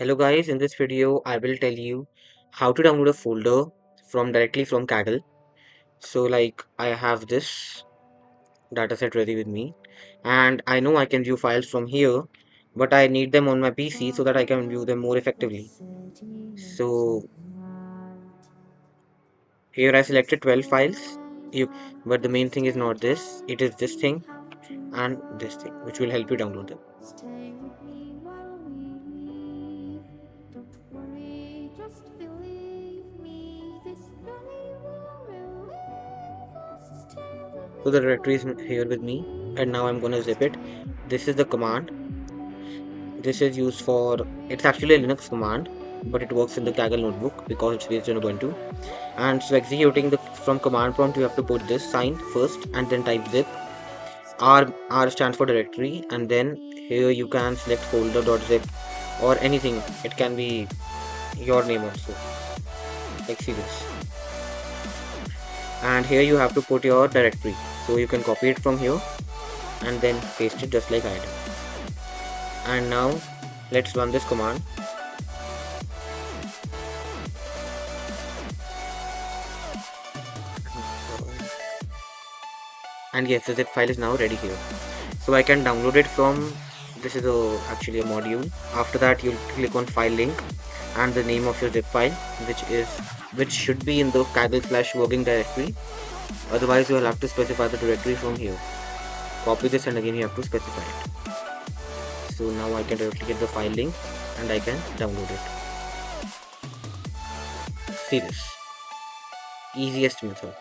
Hello guys, in this video I will tell you how to download a folder directly from Kaggle. So I have this dataset ready with me and I know I can view files from here, but I need them on my PC so that I can view them more effectively. So here I selected 12 files, but the main thing is not this, it is this thing and this thing which will help you download them. Stay with me while we leave. Don't worry, just believe me. This journey will relieve us. Stay with So me the directory is while we here with me and now I'm gonna leave. zip it. Stay with This me is the while command. we This leave. is used Don't for, it's worry, actually a just Linux command, but it works in the believe Kaggle me. notebook because it's based on Ubuntu. And so Stay executing the from command prompt, you have to put this sign first and then type zip. R stands for directory, and then here you can select folder.zip or anything. It can be your name also. See this. And here you have to put your directory. So you can copy it from here and then paste it just like I did. And now let's run this command. And yes, the zip file is now ready here. So I can download it from, this is actually a module. After that you'll click on file link and the name of your zip file, which should be in the Kaggle/working directory. Otherwise you will have to specify the directory from here. Copy this and again you have to specify it. So now I can directly get the file link and I can download it. See this, easiest method.